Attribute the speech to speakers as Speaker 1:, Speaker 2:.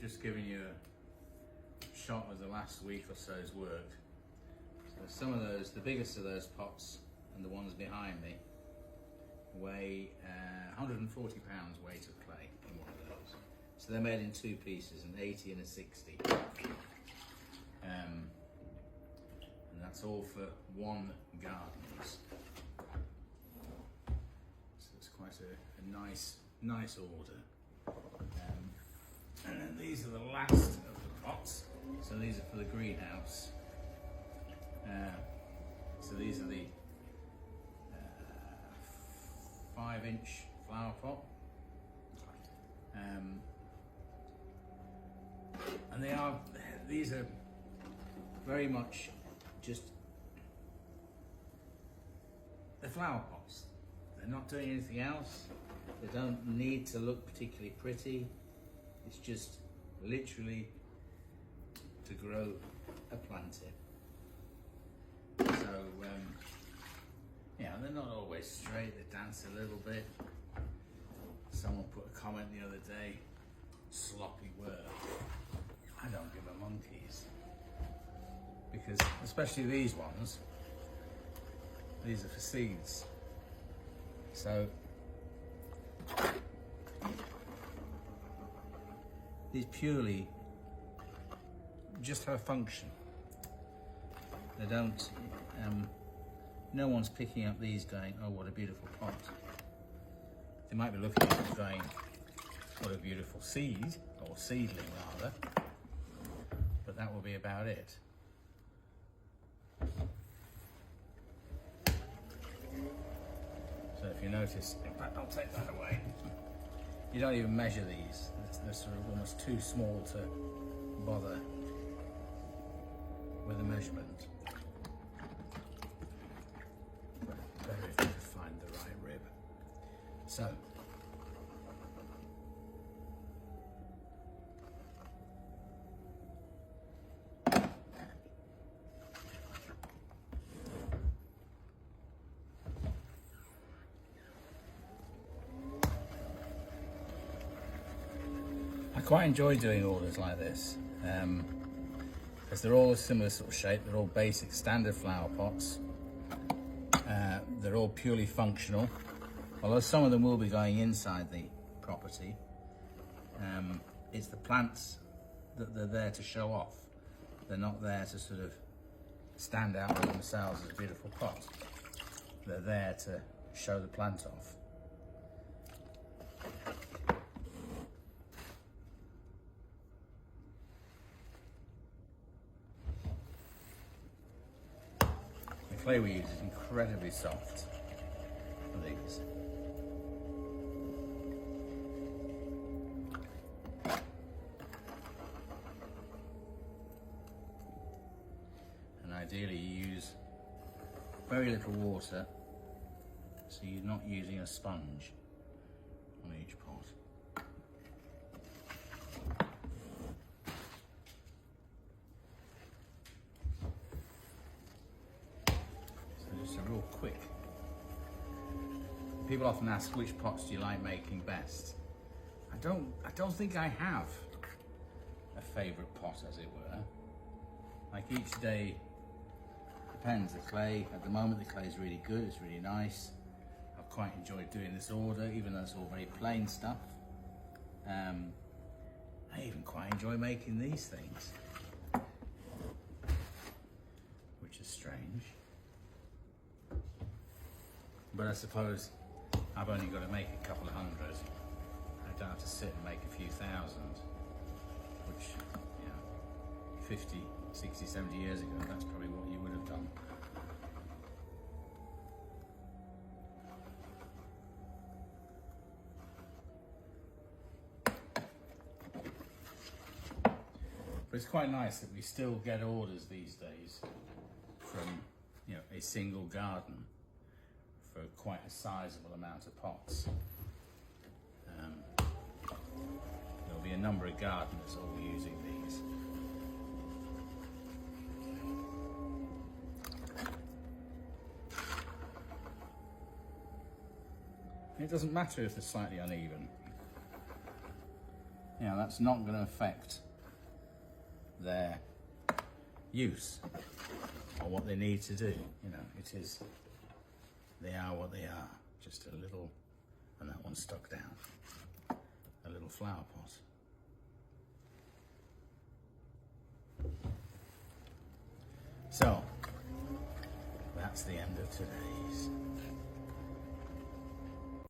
Speaker 1: just giving you a shot of the last week or so's work. So some of those, the biggest of those pots and the ones behind me, weigh 140 pounds weight of clay in one of those. So they're made in two pieces, an 80 and a 60. And that's all for one garden. So it's quite a nice order. And then these are the last of the pots. So these are for the greenhouse. So these are the 5-inch flower pot. And these are very much just, they're flower pots. They're not doing anything else. They don't need to look particularly pretty. It's just literally to grow a plant in. So, yeah, they're not always straight, they dance a little bit. Someone put a comment the other day, sloppy work. I don't give a monkeys. Because, especially these ones, these are for seeds. So, these purely just have a function. They don't, no one's picking up these going, oh, what a beautiful pot. They might be looking at it going, what a beautiful seed, or seedling rather, but that will be about it. So if you notice, in fact, I'll take that away. You don't even measure these. They're sort of almost too small to bother with a measurement. Better if you could find the right rib. So, I quite enjoy doing orders like this, because they're all a similar sort of shape. They're all basic standard flower pots. They're all purely functional, although some of them will be going inside the property. It's the plants that they're there to show off. They're not there to sort of stand out by themselves as a beautiful pot. They're there to show the plant off. The clay we use is incredibly soft for these. And ideally you use very little water, so you're not using a sponge on each pot. Real quick. People often ask, which pots do you like making best? I don't think I have a favourite pot, as it were. Like each day depends. The clay, at the moment the clay is really good, it's really nice. I've quite enjoyed doing this order, even though it's all very plain stuff. I even quite enjoy making these things, which is strange. But I suppose I've only got to make a couple of hundred. I don't have to sit and make a few thousand, which, you know, 50, 60, 70 years ago, that's probably what you would have done. But it's quite nice that we still get orders these days from, you know, a single garden for quite a sizable amount of pots. There'll be a number of gardeners all using these. It doesn't matter if they're slightly uneven. you know, that's not going to affect their use or what they need to do. You know, they are what they are. Just a little, and that one's stuck down, a little flower pot. So, that's the end of today's